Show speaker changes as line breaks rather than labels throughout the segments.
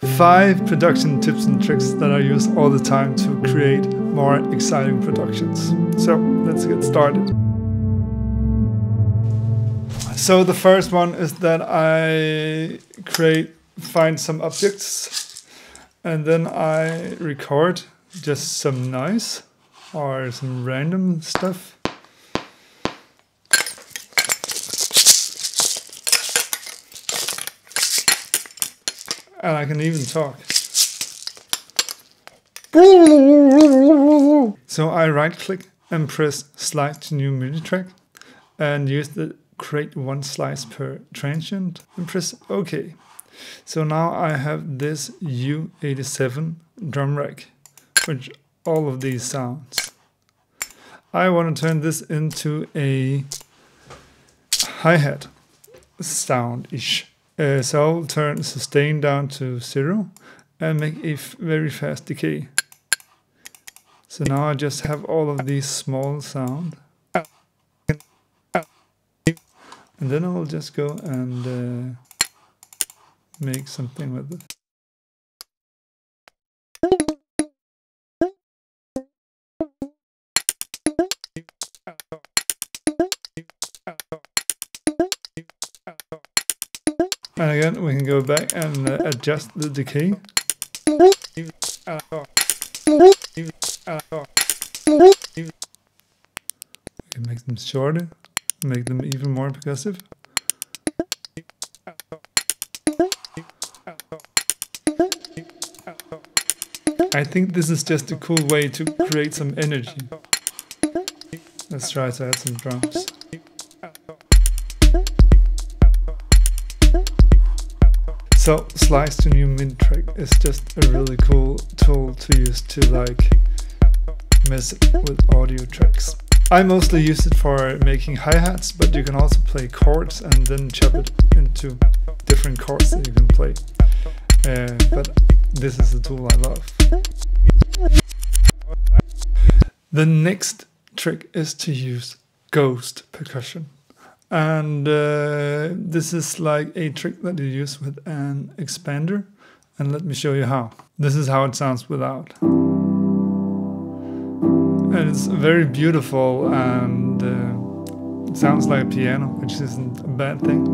5 production tips and tricks that I use all the time to create more exciting productions. So let's get started. So the first one is that I find some objects and then I record just some noise or some random stuff. And I can even talk. So I right click and press slide to new MIDI track and use the create one slice per transient and press OK. So now I have this U87 drum rack, which all of these sounds. I want to turn this into a hi-hat sound-ish. So I'll turn sustain down to 0 and make a very fast decay. So now I just have all of these small sound. And then I'll just go and make something with it. And again, we can go back and adjust the decay. We can make them shorter, make them even more percussive. I think this is just a cool way to create some energy. Let's try to add some drums. So slice to new MIDI track is just a really cool tool to use to like mess with audio tracks. I mostly use it for making hi-hats, but you can also play chords and then chop it into different chords that you can play. But this is the tool I love. The next trick is to use ghost percussion. And this is like a trick that you use with an expander. And let me show you how. This is how it sounds without. And it's very beautiful and it sounds like a piano, which isn't a bad thing.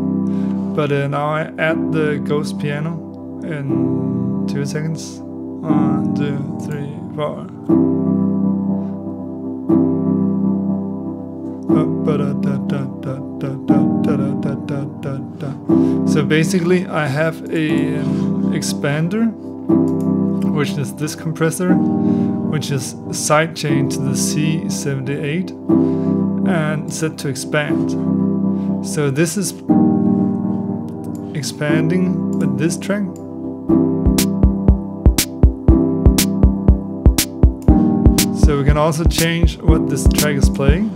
But now I add the ghost piano in 2 seconds. 1, 2, 3, 4. So basically I have an expander, which is this compressor, which is sidechained to the C78 and set to expand. So this is expanding with this track. So we can also change what this track is playing.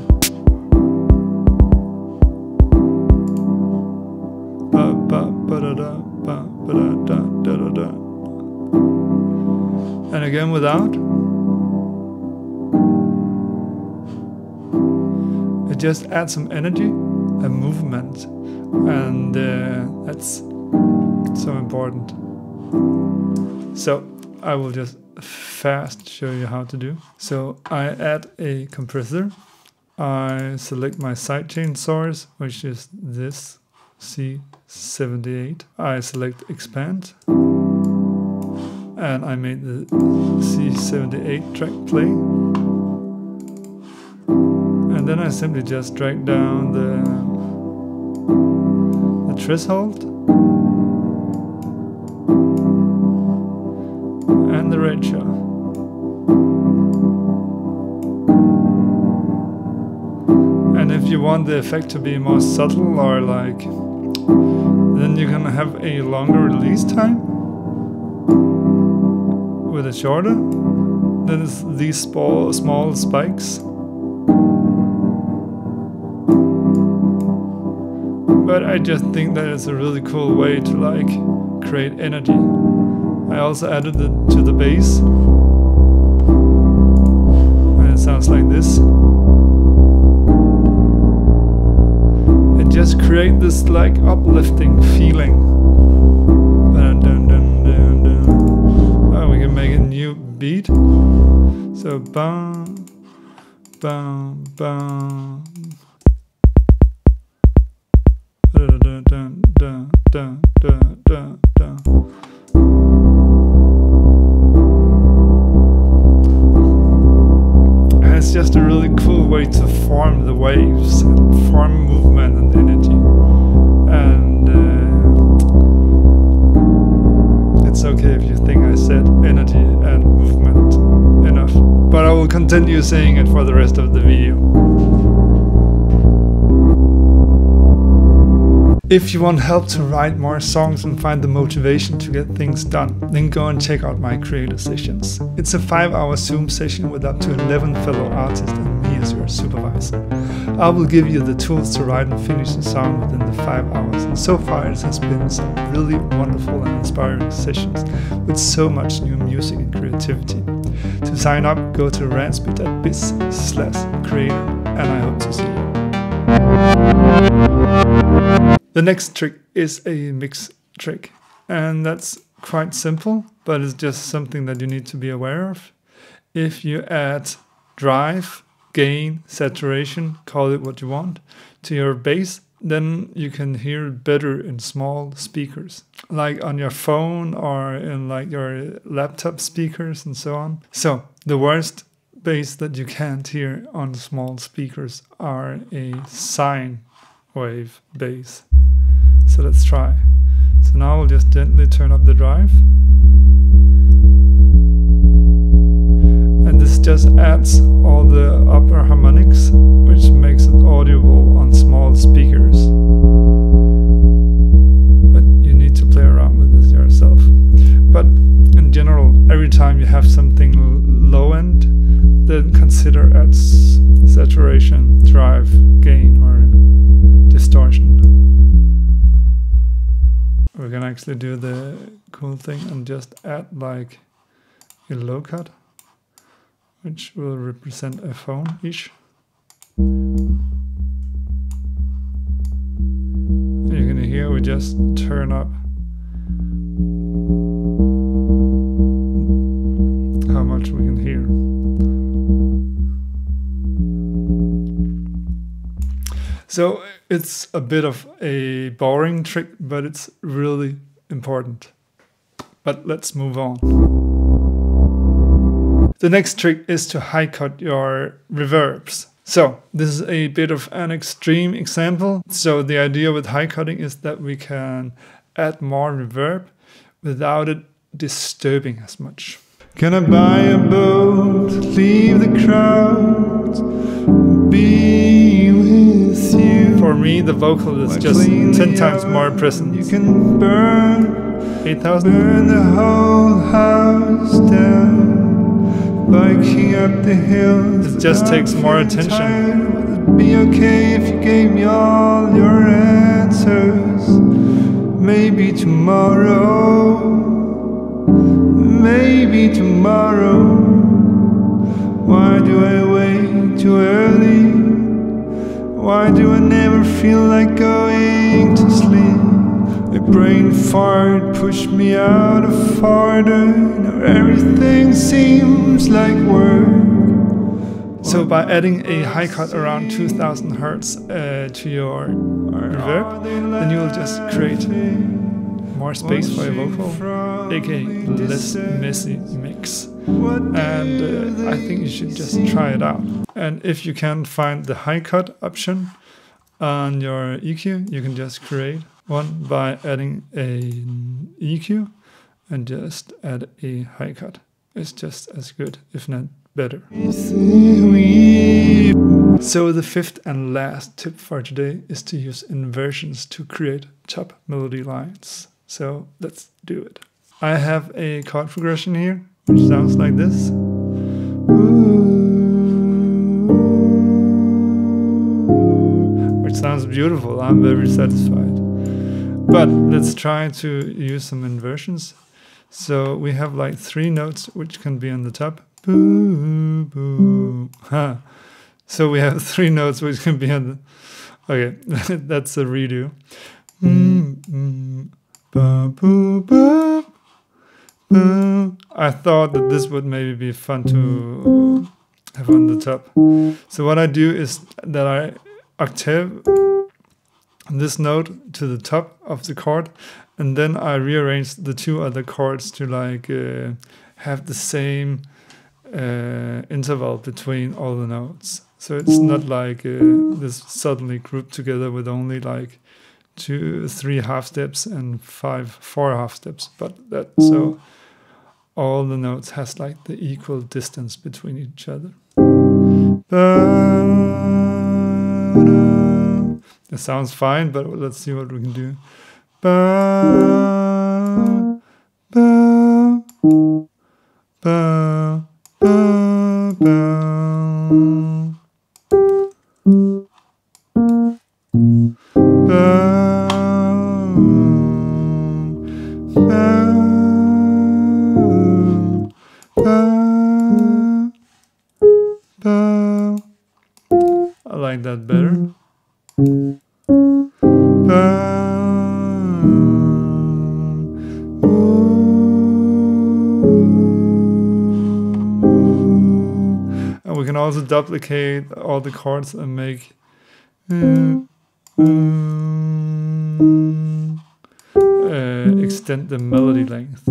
And again without. It just adds some energy and movement, and that's so important. So I will just fast show you how to do. So I add a compressor. I select my sidechain source, which is this C78. I select expand. And I made the C78 track play. And then I simply just drag down the threshold and the ratio. And if you want the effect to be more subtle or like, then you can have a longer release time with a shorter. Then it's these small spikes. But I just think that it's a really cool way to like create energy. I also added it to the bass. And it sounds like this. And just create this like uplifting feeling. Dun, dun, dun, dun, dun. new beat. So bum, bum, bum. Dun, dun, dun, dun, dun, dun, dun, dun. It's just a really cool way to form the waves and form movement and energy. And it's okay if you think I said energy and movement enough, but I will continue saying it for the rest of the video. If you want help to write more songs and find the motivation to get things done, then go and check out my creator sessions. It's a 5-hour Zoom session with up to 11 fellow artists and me as your supervisor. I will give you the tools to write and finish a song within the 5 hours, and so far it has been some really wonderful and inspiring sessions with so much new music and creativity. To sign up, go to ransby.biz/creator, and I hope to see you. The next trick is a mix trick, and that's quite simple, but it's just something that you need to be aware of. If you add drive, gain, saturation, call it what you want, to your bass, then you can hear it better in small speakers, like on your phone or in like your laptop speakers and so on. So the worst bass that you can't hear on small speakers are a sine wave bass. So let's try. So now we'll just gently turn up the drive. And this just adds all the upper harmonics, which makes it audible on small speakers. But you need to play around with this yourself. But in general, every time you have something low end, then consider adds saturation, drive, gain, or distortion. We can actually do the cool thing and just add like a low cut, which will represent a phone-ish. You can hear we just turn up how much we can hear. So it's a bit of a boring trick, but it's really important. But let's move on. The next trick is to high cut your reverbs. So this is a bit of an extreme example. So the idea with high cutting is that we can add more reverb without it disturbing as much. Can I buy a boat, leave the crowd, be with you? For me, the vocal is just 10 times more present. You can burn 8,000. Burn the whole house down, biking up the hills. It just takes more attention. Would it be okay if you gave me all your answers? Maybe tomorrow. Maybe tomorrow. Why do I wait too early? Why do I never feel like going to sleep? A brain fart pushed me out of order. Now everything seems like work. So by adding a high cut around 2000 Hertz to your reverb, then you will just create more space for your vocal, aka less messy mix. And I think you should just try it out. And if you can't find the high cut option on your EQ, you can just create one by adding an EQ and just add a high cut. It's just as good, if not better. So the fifth and last tip for today is to use inversions to create top melody lines. So let's do it. I have a chord progression here, which sounds like this. Which sounds beautiful. I'm very satisfied. But let's try to use some inversions. So we have like 3 notes which can be on the top. Boo, boo. Huh. So we have 3 notes which can be on the... Okay, that's a redo. I thought that this would maybe be fun to have on the top. So what I do is that I octave this note to the top of the chord, and then I rearrange the two other chords to like have the same interval between all the notes. So it's not like this suddenly grouped together with only like 2-3 half steps and 4 half steps, but that so all the notes has like the equal distance between each other. It sounds fine, but let's see what we can do. I like that better. And we can also duplicate all the chords and make extend the melody length.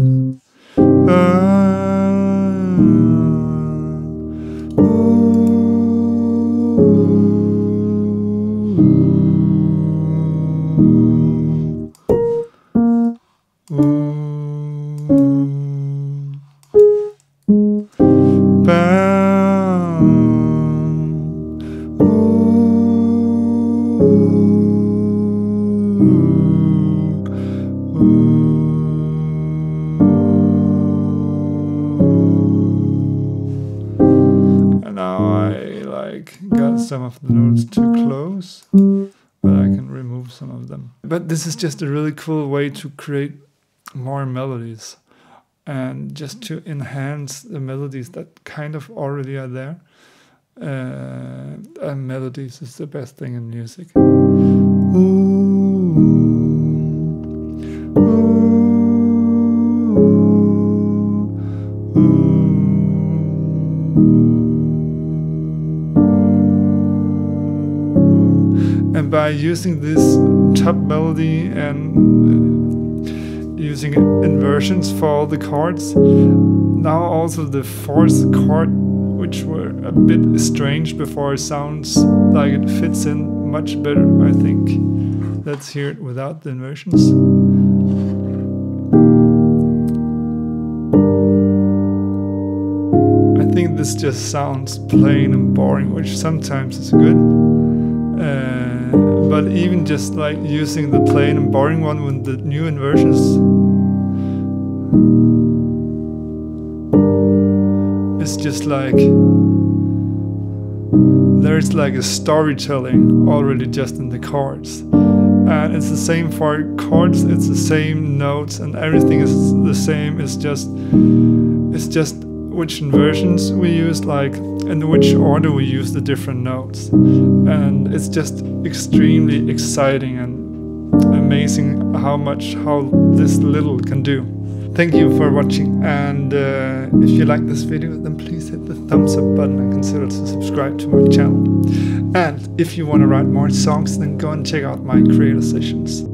Got some of the notes too close, but I can remove some of them. But this is just a really cool way to create more melodies and just to enhance the melodies that kind of already are there. And melodies is the best thing in music. And by using this top melody and using inversions for all the chords, now also the fourth chord, which were a bit strange before, sounds like it fits in much better, I think. Let's hear it without the inversions. I think this just sounds plain and boring, which sometimes is good. But even just like using the plain and boring one with the new inversions, it's just like there's like a storytelling already just in the chords. And it's the same for chords, it's the same notes, and everything is the same. It's just which inversions we use, like, and which order we use the different notes. And it's just extremely exciting and amazing how this little can do. Thank you for watching, and if you like this video, then please hit the thumbs up button and consider to subscribe to my channel. And if you want to write more songs, then go and check out my creator sessions.